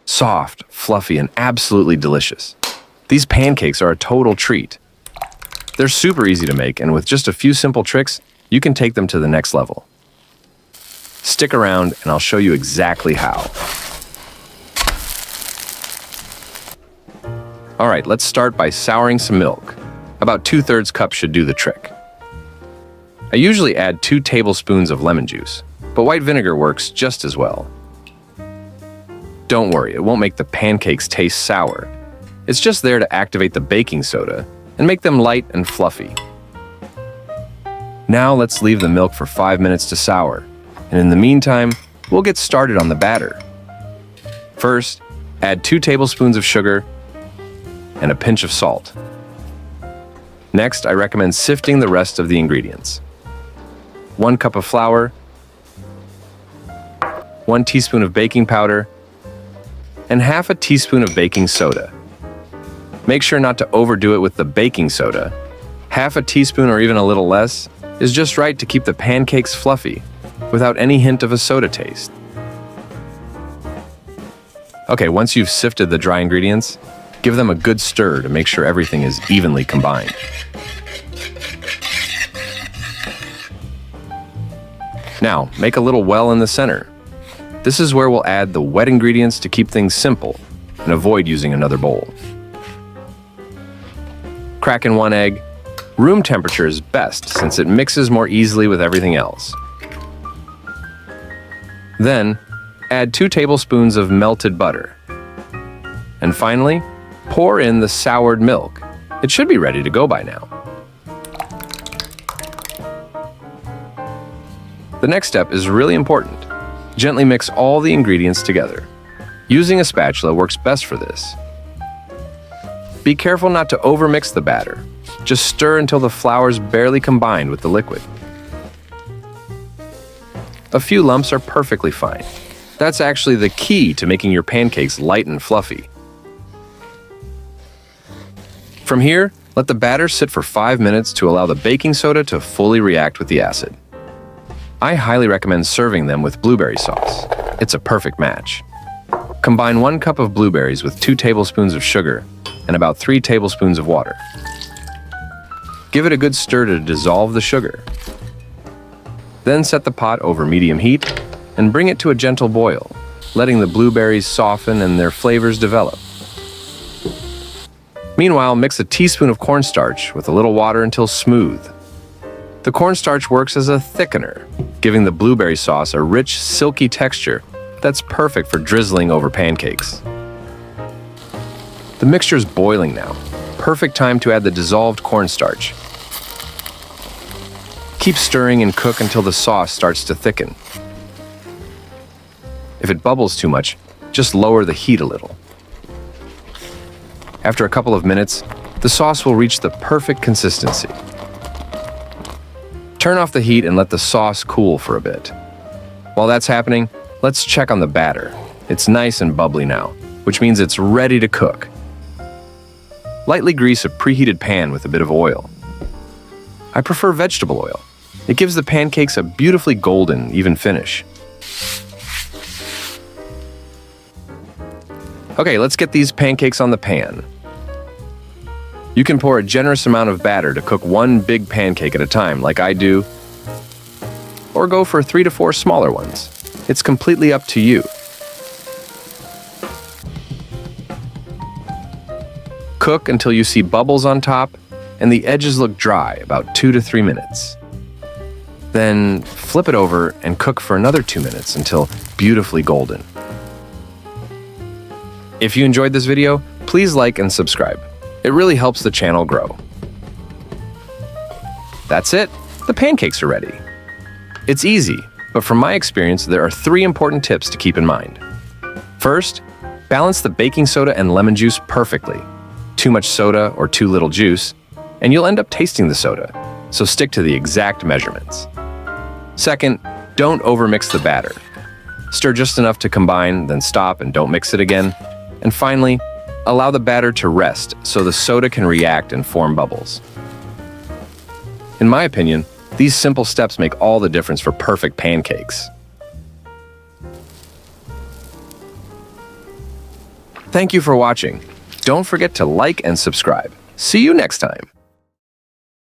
Soft, fluffy, and absolutely delicious. These pancakes are a total treat. They're super easy to make, and with just a few simple tricks, you can take them to the next level. Stick around, and I'll show you exactly how. All right, let's start by souring some milk. About 2/3 cup should do the trick. I usually add 2 tablespoons of lemon juice, but white vinegar works just as well. Don't worry, it won't make the pancakes taste sour. It's just there to activate the baking soda and make them light and fluffy. Now let's leave the milk for 5 minutes to sour, and in the meantime, we'll get started on the batter. First, add 2 tablespoons of sugar and a pinch of salt. Next, I recommend sifting the rest of the ingredients. 1 cup of flour, 1 teaspoon of baking powder, and half a teaspoon of baking soda. Make sure not to overdo it with the baking soda. Half a teaspoon or even a little less is just right to keep the pancakes fluffy without any hint of a soda taste. Okay, once you've sifted the dry ingredients, give them a good stir to make sure everything is evenly combined. Now, make a little well in the center. This is where we'll add the wet ingredients to keep things simple and avoid using another bowl. Crack in 1 egg. Room temperature is best since it mixes more easily with everything else. Then, add 2 tablespoons of melted butter. And finally, pour in the soured milk. It should be ready to go by now. The next step is really important. Gently mix all the ingredients together. Using a spatula works best for this. Be careful not to overmix the batter. Just stir until the flour's barely combined with the liquid. A few lumps are perfectly fine. That's actually the key to making your pancakes light and fluffy. From here, let the batter sit for 5 minutes to allow the baking soda to fully react with the acid. I highly recommend serving them with blueberry sauce. It's a perfect match. Combine 1 cup of blueberries with 2 tablespoons of sugar and about 3 tablespoons of water. Give it a good stir to dissolve the sugar. Then set the pot over medium heat and bring it to a gentle boil, letting the blueberries soften and their flavors develop. Meanwhile, mix a teaspoon of cornstarch with a little water until smooth. The cornstarch works as a thickener, giving the blueberry sauce a rich, silky texture that's perfect for drizzling over pancakes. The mixture is boiling now. Perfect time to add the dissolved cornstarch. Keep stirring and cook until the sauce starts to thicken. If it bubbles too much, just lower the heat a little. After a couple of minutes, the sauce will reach the perfect consistency. Turn off the heat and let the sauce cool for a bit. While that's happening, let's check on the batter. It's nice and bubbly now, which means it's ready to cook. Lightly grease a preheated pan with a bit of oil. I prefer vegetable oil. It gives the pancakes a beautifully golden, even finish. Okay, let's get these pancakes on the pan. You can pour a generous amount of batter to cook 1 big pancake at a time, like I do, or go for 3 to 4 smaller ones. It's completely up to you. Cook until you see bubbles on top and the edges look dry, about 2 to 3 minutes. Then flip it over and cook for another 2 minutes until beautifully golden. If you enjoyed this video, please like and subscribe. It really helps the channel grow. That's it. The pancakes are ready. It's easy, but from my experience, there are 3 important tips to keep in mind. First, balance the baking soda and lemon juice perfectly. Too much soda or too little juice, and you'll end up tasting the soda, so stick to the exact measurements. Second, don't overmix the batter. Stir just enough to combine, then stop and don't mix it again. And finally, allow the batter to rest so the soda can react and form bubbles. In my opinion, these simple steps make all the difference for perfect pancakes. Thank you for watching. Don't forget to like and subscribe. See you next time.